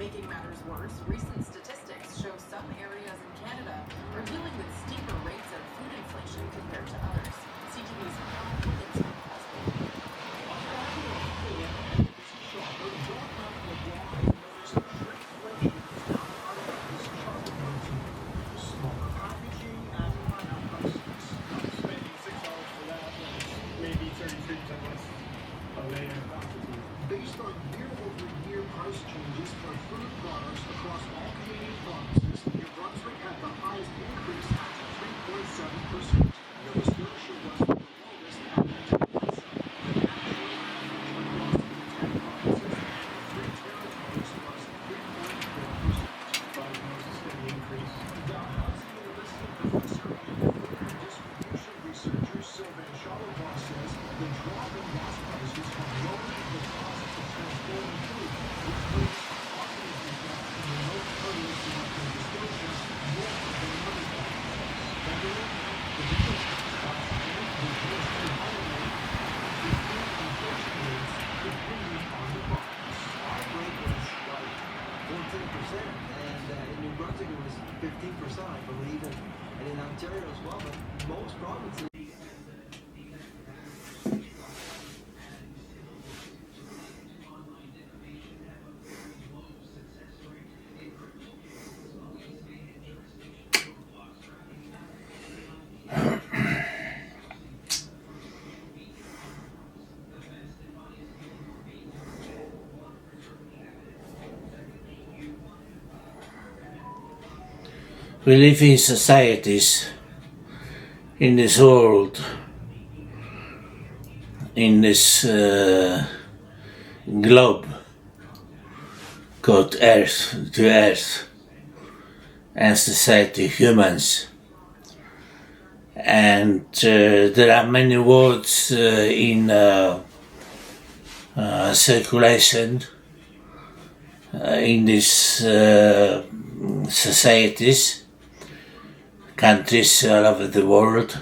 Making matters worse, recent statistics show some areas in Canada are dealing with steeper rates of food inflation compared to others. CTV's Hannah Wilkinson has more. Based on year-over-year price changes for food products across all Canadian provinces, New Brunswick had the highest increase at 3.7%. Nova Scotia was the lowest at 2.7%. The national average across the 10 provinces and 3 territories was 3.4%. Diagnosed a steady increase. Dalhousie University professor and food distribution researcher Sylvain Charlebois says the drop in gas prices have lowered the cost of transporting food, which brings positive effect in remote areas like Nova Scotia more than other provinces. Federally, the biggest cost and the GST holiday the food inflation rates continue on the rise. Our rate was like 14%, and in New Brunswick it was 15%, I believe, and in Ontario as well, but most provinces. We live in societies in this world, in this globe called Earth, to Earth, and society, humans. And there are many words in circulation in these societies, countries all over the world,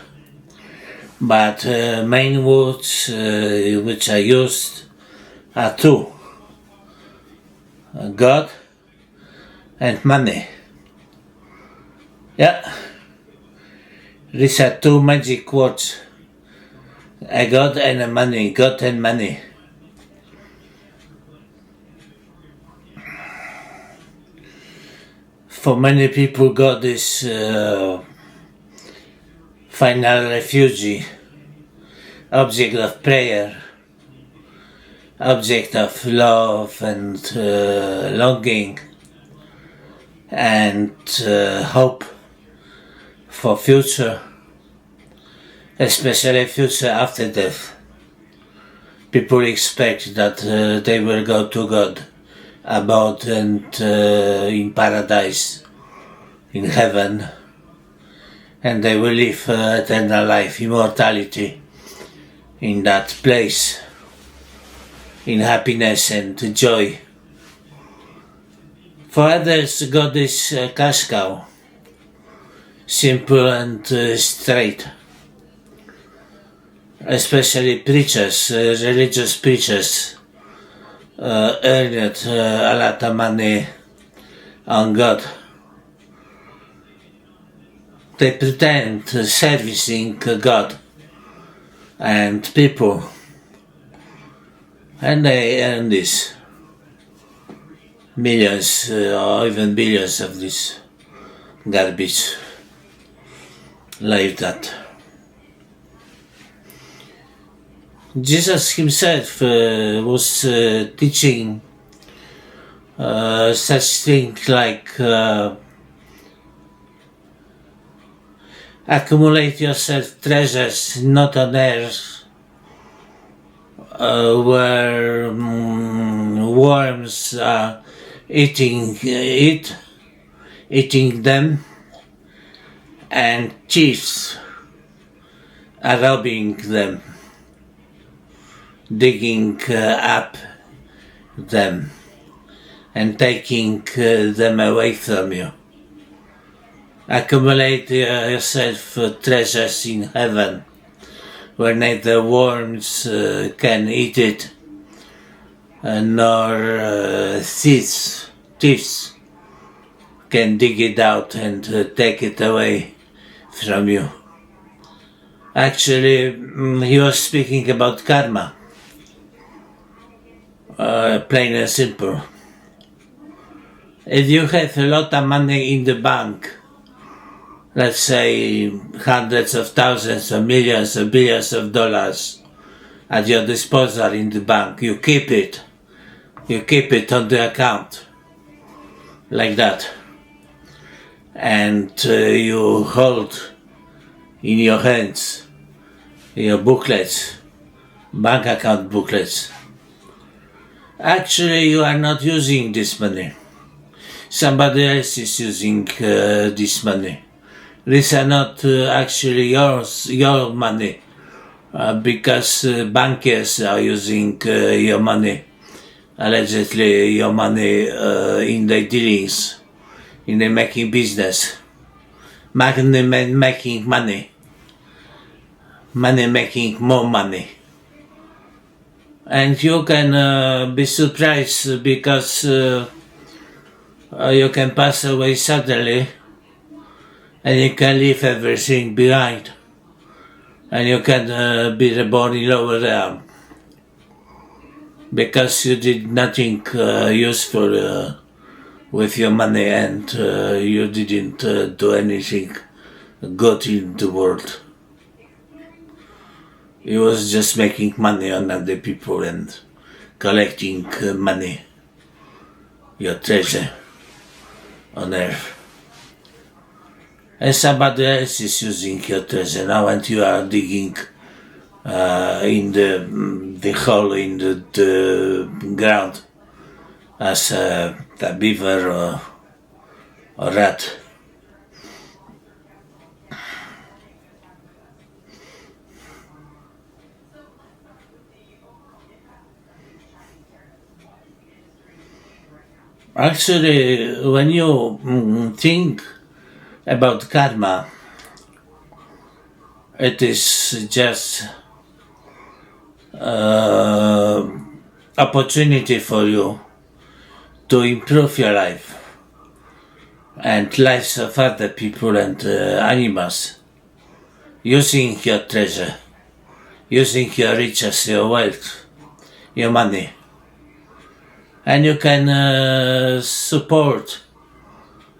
but main words which are used are two: God and money. Yeah, these are two magic words: a God and a money, God and money. For many people, God is final refuge, object of prayer, object of love and longing, and hope for future, especially future after death. People expect that they will go to God about and in paradise, in heaven, and they will live eternal life, immortality in that place, in happiness and joy. For others, God is a cash cow, simple and straight. Especially preachers, religious preachers, earned a lot of money on God. They pretend servicing God and people, and they earn this millions or even billions of this garbage like that. Jesus himself was teaching such things like accumulate yourself treasures not on earth where worms are eating them, and thieves are robbing them, digging up them and taking them away from you. Accumulate yourself treasures in heaven, where neither worms can eat it, nor thieves thieves can dig it out and take it away from you. Actually, he was speaking about karma, plain and simple. If you have a lot of money in the bank, let's say hundreds of thousands or millions or billions of dollars at your disposal in the bank, you keep it on the account, like that. And you hold in your hands your booklets, bank account booklets. Actually, you are not using this money. Somebody else is using this money. These are not actually your money, because bankers are using your money, allegedly your money in their dealings, in the making business, making money, making more money. And you can be surprised because you can pass away suddenly and you can leave everything behind and you can be reborn in lower realm because you did nothing useful with your money and you didn't do anything good in the world. You was just making money on other people and collecting money, your treasure on earth. And somebody else is using your treasure now and you are digging in the hole in the ground as a beaver or rat. Actually, when you think about karma, it is just opportunity for you to improve your life and lives of other people and animals, using your treasure, using your riches, your wealth, your money. And you can support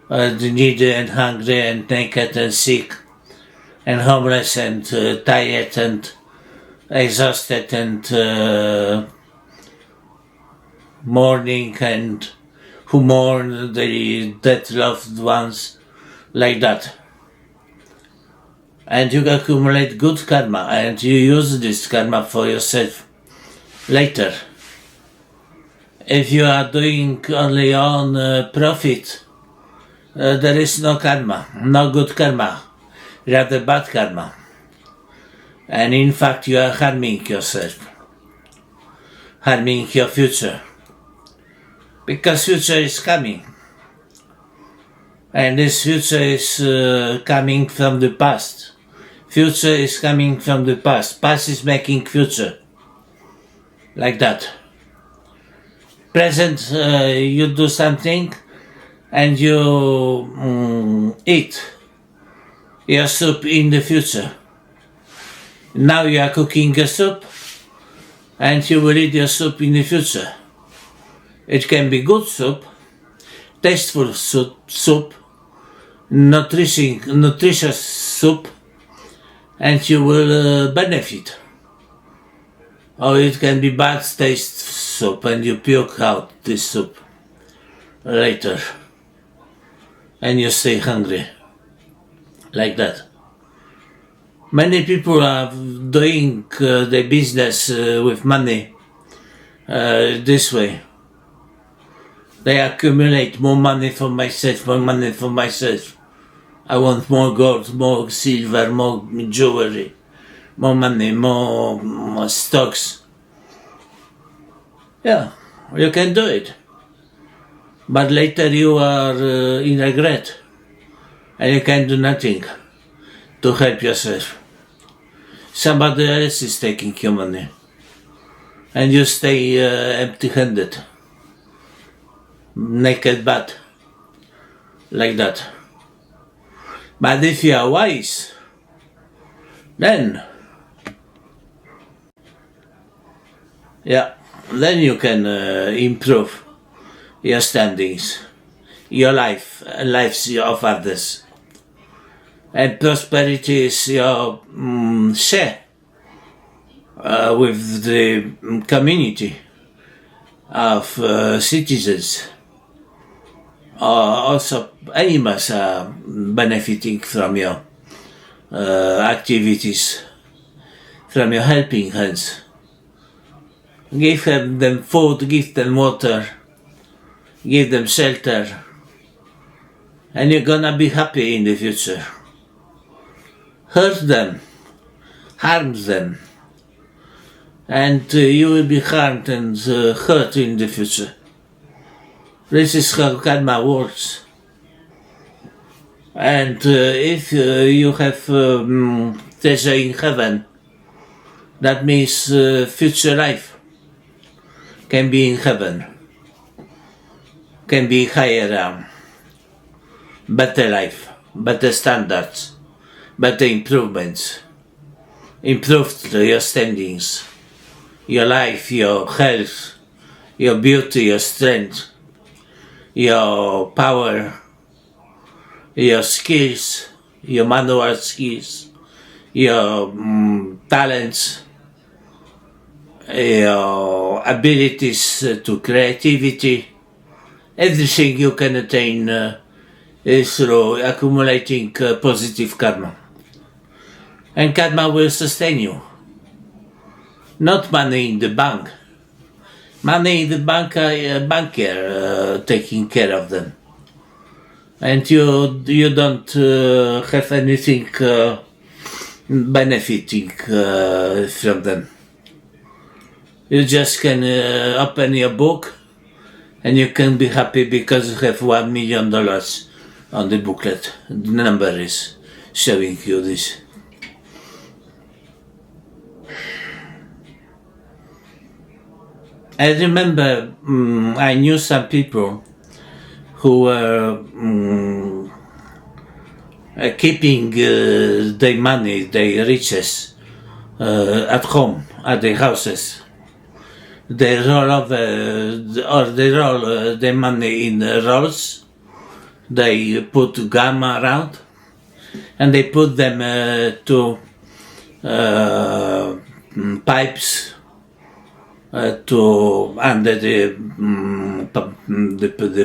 the needy and hungry and naked and sick and homeless and tired and exhausted and mourning and who mourn their dead loved ones, like that. And you accumulate good karma and you use this karma for yourself later. If you are doing only on profit, there is no karma, no good karma, rather bad karma. And in fact you are harming yourself, harming your future. Because future is coming. And this future is coming from the past. Future is coming from the past. Past is making future. Like that. Present, you do something and you eat your soup in the future. Now you are cooking a soup and you will eat your soup in the future. It can be good soup, tasteful soup, nutritious soup, and you will benefit. Or it can be bad taste soup and you puke out this soup later and you stay hungry, like that. Many people are doing their business with money this way. They accumulate more money for myself, more money for myself. I want more gold, more silver, more jewelry, more money, more stocks. Yeah, you can do it. But later you are in regret and you can do nothing to help yourself. Somebody else is taking your money and you stay empty-handed. naked butt, like that. But if you are wise, then then you can improve your standings, your life, and lives of others. And prosperity is your share with the community of citizens. Also, animals are benefiting from your activities, from your helping hands. Give them food, give them water, give them shelter, and you're gonna be happy in the future. Hurt them, harm them, and you will be harmed and hurt in the future. This is how karma works. And if you have treasure in heaven, that means future life can be in heaven, can be higher, better life, better standards, better improvements, improved your standings, your life, your health, your beauty, your strength, your power, your skills, your manual skills, your talents, your abilities to creativity, everything you can attain is through accumulating positive karma. And karma will sustain you. Not money in the bank. Money in the bank, a banker taking care of them. And you don't have anything benefiting from them. You just can open your book and you can be happy because you have $1 million on the booklet. The number is showing you this. I remember I knew some people who were keeping their money, their riches at home, at their houses. They roll over, or they roll their money in rolls. They put gum around, and they put them to pipes to under the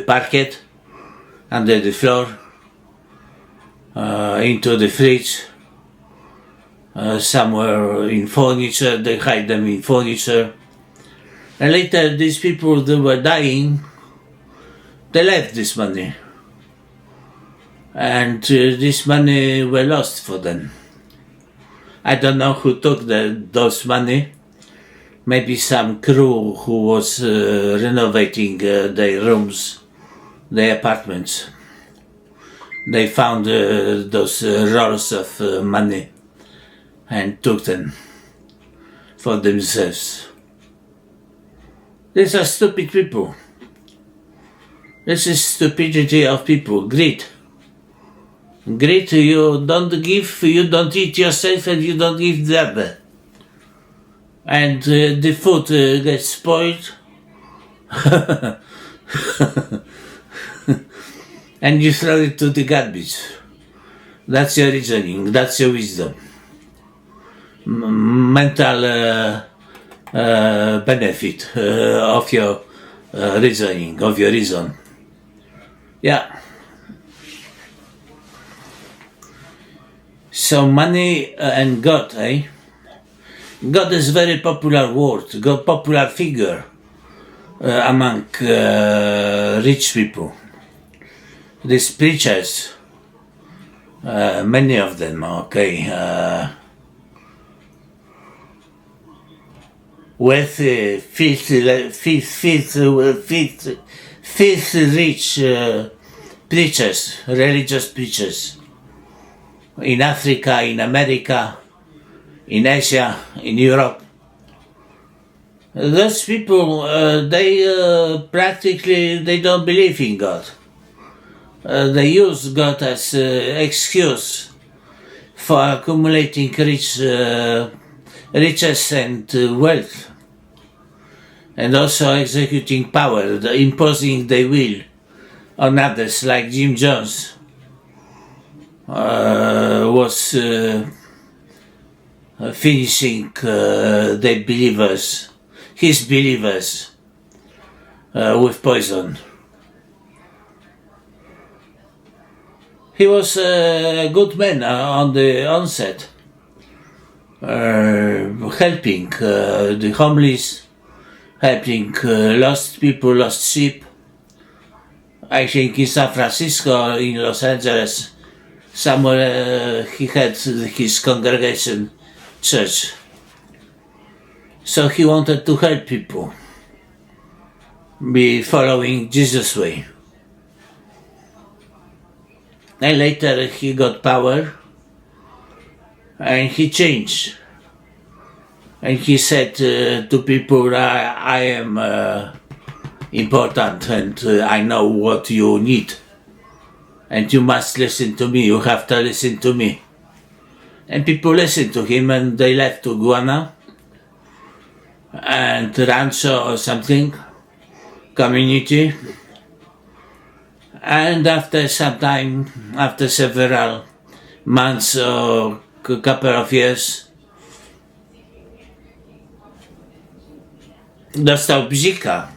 parquet, under the floor, into the fridge, somewhere in furniture. They hide them in furniture. And later, these people that were dying, they left this money. And this money were lost for them. I don't know who took those money. Maybe some crew who was renovating their rooms, their apartments. They found those rolls of money and took them for themselves. These are stupid people. This is stupidity of people, greed. Greed, you don't give, you don't eat yourself and you don't give the other. And the food gets spoiled. And you throw it to the garbage. That's your reasoning, that's your wisdom. Mental benefit of your reasoning, of your reason. Yeah. So money and God, eh? God is very popular word, God popular figure among rich people. These preachers, many of them, okay, wealthy, fifth rich preachers, religious preachers, in Africa, in America, in Asia, in Europe. Those people, they practically they don't believe in God. They use God as excuse for accumulating riches and wealth, and also executing power, imposing their will on others, like Jim Jones was finishing their believers, his believers, with poison. He was a good man on the onset, helping the homeless, helping lost people, lost sheep. I think in San Francisco, in Los Angeles, somewhere he had his congregation church. So he wanted to help people be following Jesus' way. And later he got power and he changed. And he said to people, I am important and I know what you need. And you must listen to me, you have to listen to me. And people listened to him and they left to Guana and Rancho or something, community. And after some time, after several months or a couple of years, dostał bzika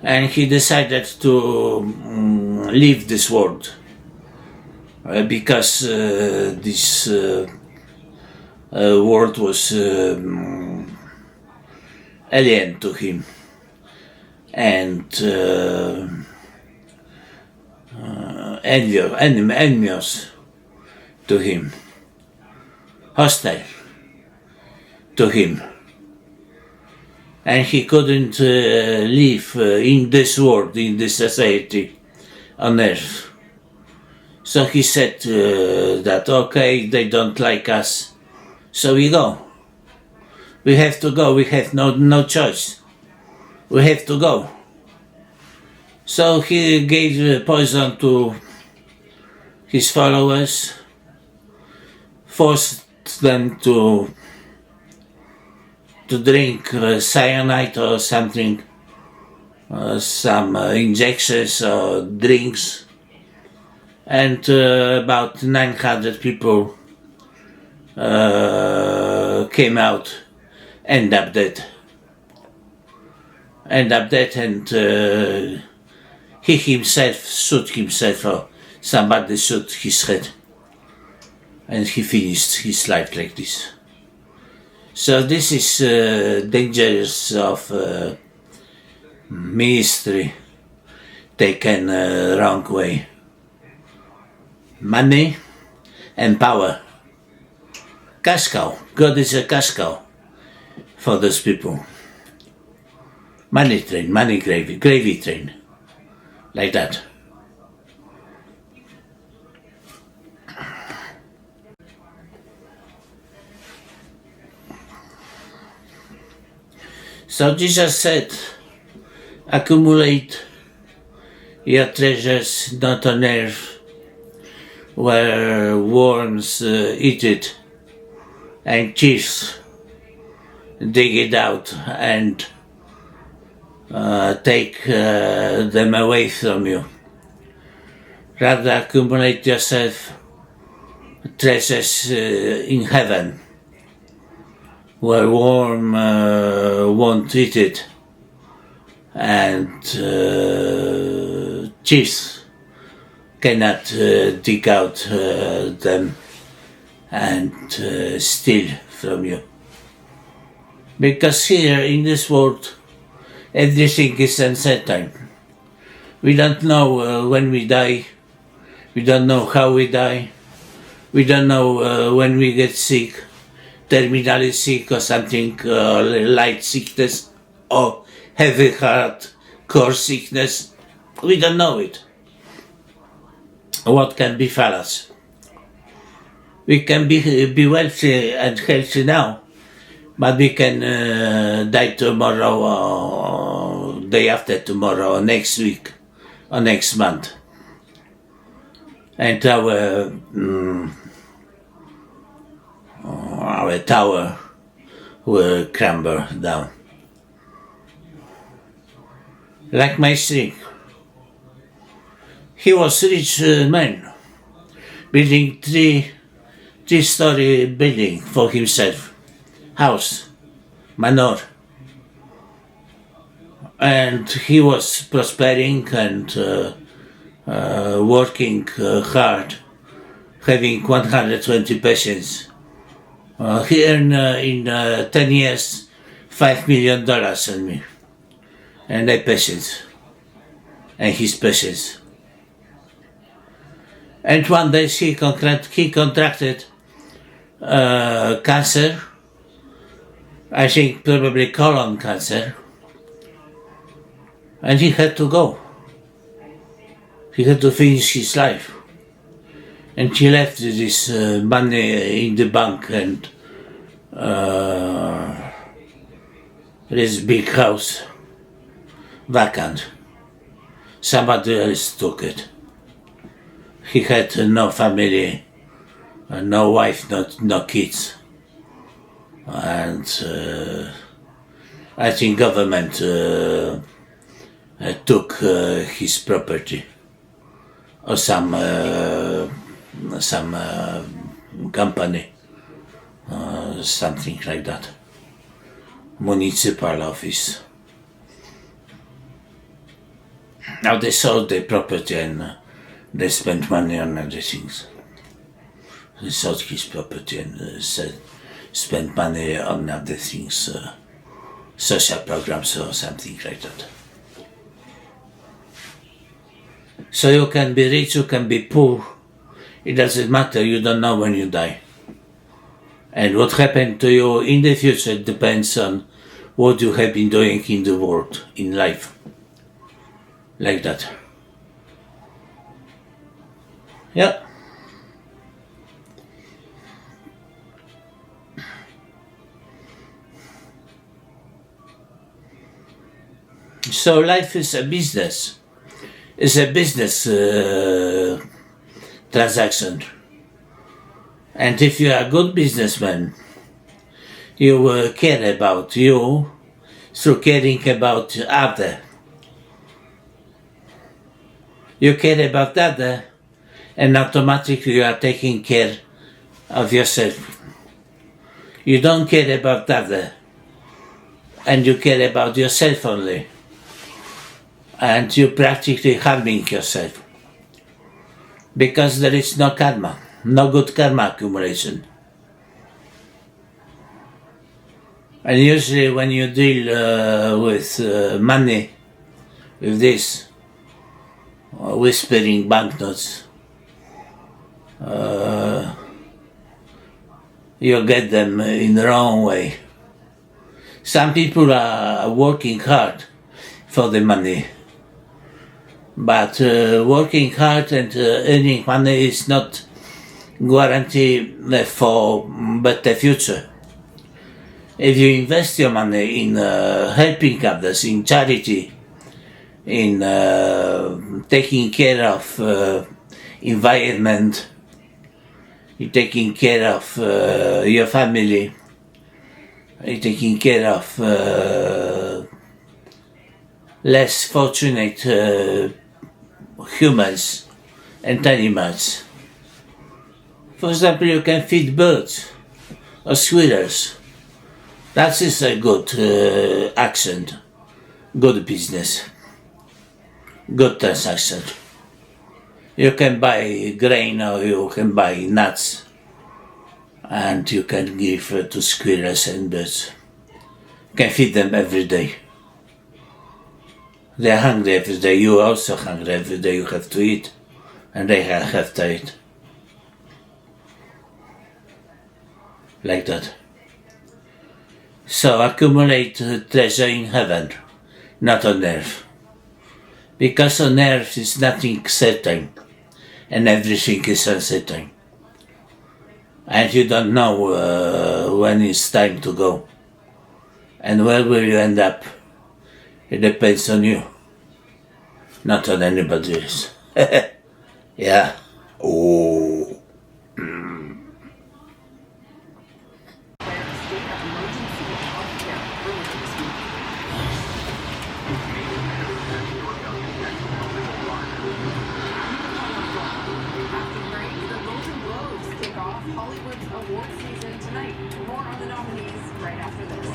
and he decided to leave this world because this world was alien to him and envious to him, hostile to him, and he couldn't live in this world, in this society on earth. So he said that okay, they don't like us, so we go. We have to go, we have no choice. We have to go. So he gave poison to his followers, forced them to drink cyanide or something, some injections or drinks, and about 900 people came out, end up dead, and he himself shot himself, or somebody shot his head, and he finished his life like this. So this is dangers of ministry taken wrong way. Money and power. Cash cow. God is a cash cow for those people. Money train, money gravy train. Like that. So Jesus said, accumulate your treasures not on earth, where worms eat it, and thieves dig it out and take them away from you. Rather accumulate yourself treasures in heaven, where worm won't eat it and thieves cannot dig out them and steal from you. Because here in this world everything is uncertain. We don't know when we die, we don't know how we die, we don't know when we get sick, terminally sick or something, light sickness or heavy heart, core sickness. We don't know it. What can befall us? We can be wealthy and healthy now, but we can die tomorrow or day after tomorrow or next week or next month. And our tower will crumble down. Like my string. He was a rich man, building three-story building for himself, house, manor. And he was prospering and working hard, having 120 patients. He earned in 10 years $5 million on me and my patients and his patients. And one day he contracted cancer, I think probably colon cancer, and he had to go. He had to finish his life. And he left this money in the bank and this big house vacant. Somebody else took it. He had no family, no wife, no kids. And I think government took his property or some company, something like that, municipal office. Now they sold their property and they spent money on other things. They sold his property and spent money on other things, social programs or something like that. So you can be rich, you can be poor. It doesn't matter, you don't know when you die. And what happened to you in the future depends on what you have been doing in the world, in life. Like that. Yeah. So life is a business. It's a business transaction. And if you are a good businessman, you will care about you through caring about other. You care about other, and automatically you are taking care of yourself. You don't care about other, and you care about yourself only. And you're practically harming yourself. Because there is no karma, no good karma accumulation. And usually when you deal with money, with this, whispering banknotes, you get them in the wrong way. Some people are working hard for the money, but working hard and earning money is not guarantee for better future. If you invest your money in helping others, in charity, in taking care of environment, in taking care of your family, in taking care of less fortunate humans and animals. For example, you can feed birds or squirrels. That is a good action, good business, good transaction. You can buy grain or you can buy nuts and you can give to squirrels and birds. You can feed them every day. They are hungry every day, you are also hungry every day, you have to eat, and they have to eat. Like that. So accumulate treasure in heaven, not on earth. Because on earth is nothing certain, and everything is uncertain. And you don't know when it's time to go. And where will you end up? It depends on you, not on anybody else. Yeah. Oh. declared a state of emergency in healthcare earlier this week. After break, the Golden Globes kick off Hollywood's award season tonight. More on the nominees right after this.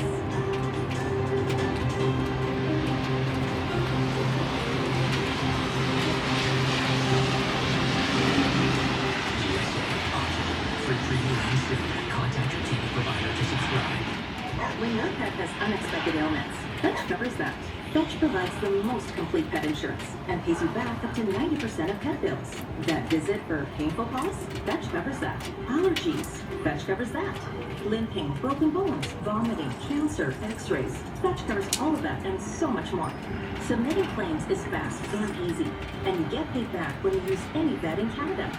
When your pet has unexpected ailments, Fetch covers that. Fetch provides the most complete pet insurance and pays you back up to 90% of pet bills. Vet visit for painful paws? Fetch covers that. Allergies? Fetch covers that. Limping, broken bones, vomiting, cancer, x-rays. Fetch covers all of that and so much more. Submitting claims is fast and easy, and you get paid back when you use any vet in Canada.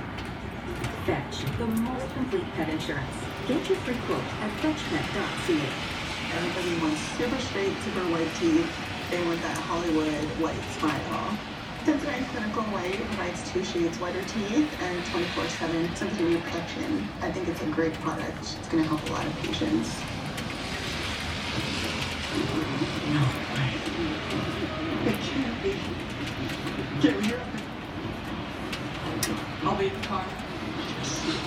Fetch, the most complete pet insurance. Get your free quote at fetchpet.ca. Everybody wants super straight, super white teeth. They want that Hollywood white smile. Sensory Clinical White provides 2 shades whiter teeth and 24/7 sensory protection. I think it's a great product. It's going to help a lot of patients. It can't be. Get here. I'll be in the car.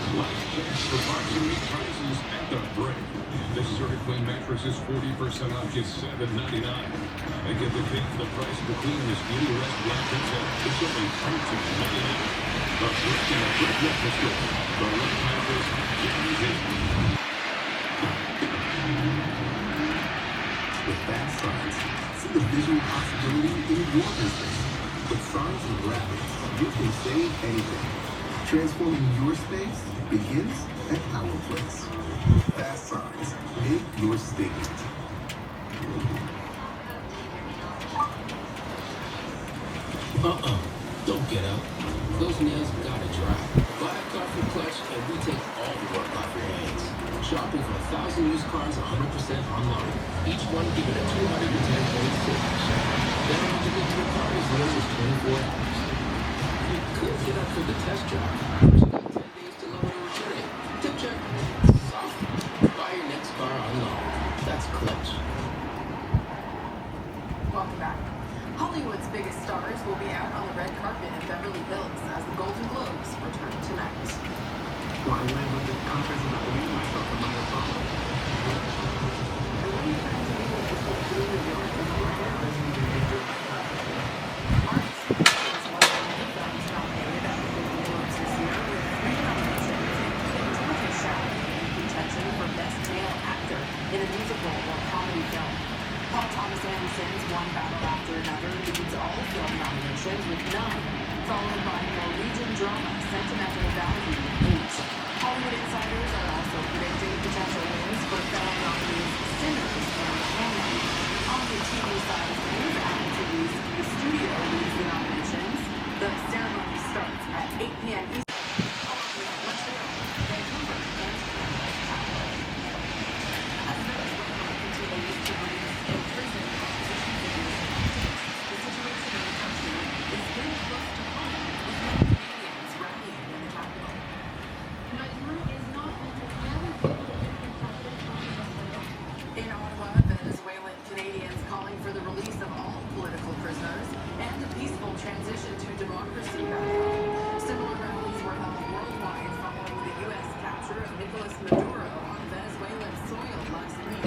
For parts and meat prices at the break. This CertaClean mattress is 40% off, just $7.99. And get the kids the price of the cleanest Beauty Rest blankets at it's only $13.99. The break in a brick mattress store. The right mattress guaranteed. With Fast Signs, see the visual possibility in your business. With signs and graphics, you can save anything. Transforming your space begins at our place. Fast Signs, make your statement. Don't get out. Those nails gotta dry. Buy a car from Clutch and we take all the work off your hands. Shopping for 1,000 used cars 100% online. Each one giving a 210-point savings. Then all you get to your car as little as 24 hours. You could get up for the test drive, but you got 10 days to lower and return it. Tip check. Soft. Buy your next car online. That's Clutch. Welcome back. Hollywood's biggest stars will be out on the red carpet in Beverly Hills as the Golden Globes return tonight. Well, I went with the conference about the week myself and my father. Arts is one of the many films nominated at the Golden Globes this year, with 3 nominations, including Timothy Chalamet in contention for Best Male Actor in a musical or comedy film. Paul Thomas Anderson's One Battle After Another leads all film nominations with 9, followed by Norwegian drama Sentimental Value 8. Hollywood insiders are also predicting potential wins for film nominees Sinners and Hannah. On the TV side of things, Apple TV's The Studio leads the nominations. The ceremony starts at 8 p.m. Eastern. Let's go. Vancouver and as Venezuela continues to release imprisoned opposition figures and activists, the situation in the country is getting close to home, with many Canadians rallying in the capital. In Ottawa, Venezuelan Canadians calling for the release of all political prisoners and a peaceful transition to democracy back home. Similar rallies were held worldwide following the U.S. capture of Nicolas Maduro on Venezuelan soil last week.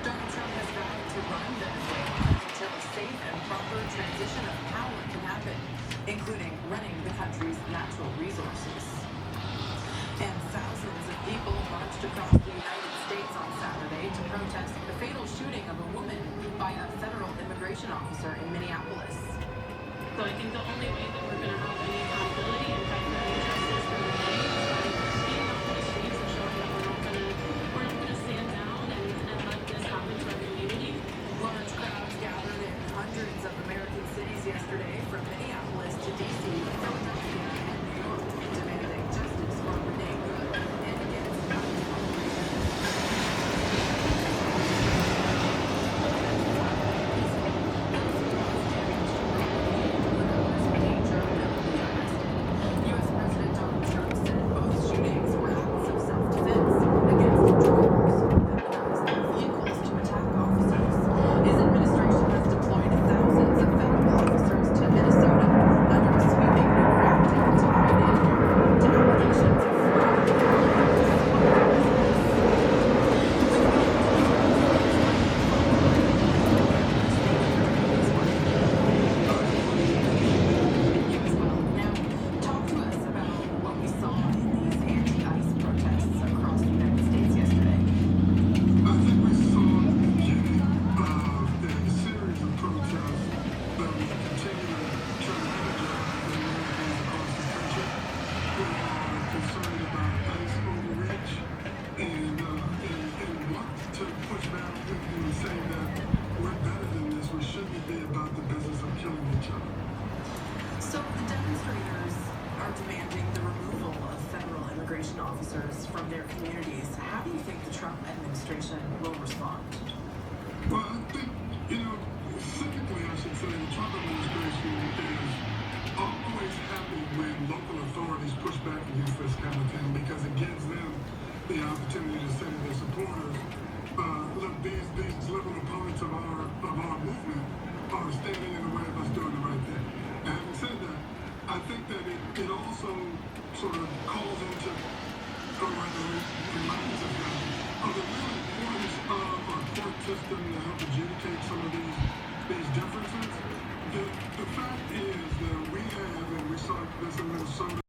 Donald Trump has vowed to run Venezuela until a safe and proper transition of power can happen, including running the country's natural resources. And thousands of people marched across the United States on Saturday to protest the fatal shooting of a woman by a federal immigration officer in Minneapolis. So I think the only way that we're going to have any accountability and fight for any justice for the ladies is by being out on the streets and showing that we're not going to stand down and let this happen to our community. Large crowds gathered in hundreds of American cities yesterday, from Minneapolis to D.C., Philadelphia, and New York, demanding justice for Renee Good and against ICE operations. demanding the removal of federal immigration officers from their communities. How do you think the Trump administration will respond? Well, I think, cynically, I should say, the Trump administration is always happy when local authorities push back against this kind of thing because it gives them the opportunity to say to their supporters, look, these liberal opponents of our movement are standing in the way of us doing the right thing. And having said that, I think that it also sort of calls into reminds us of the real importance of our court system to help adjudicate some of these differences. The fact is that we have, and we saw this in Minnesota,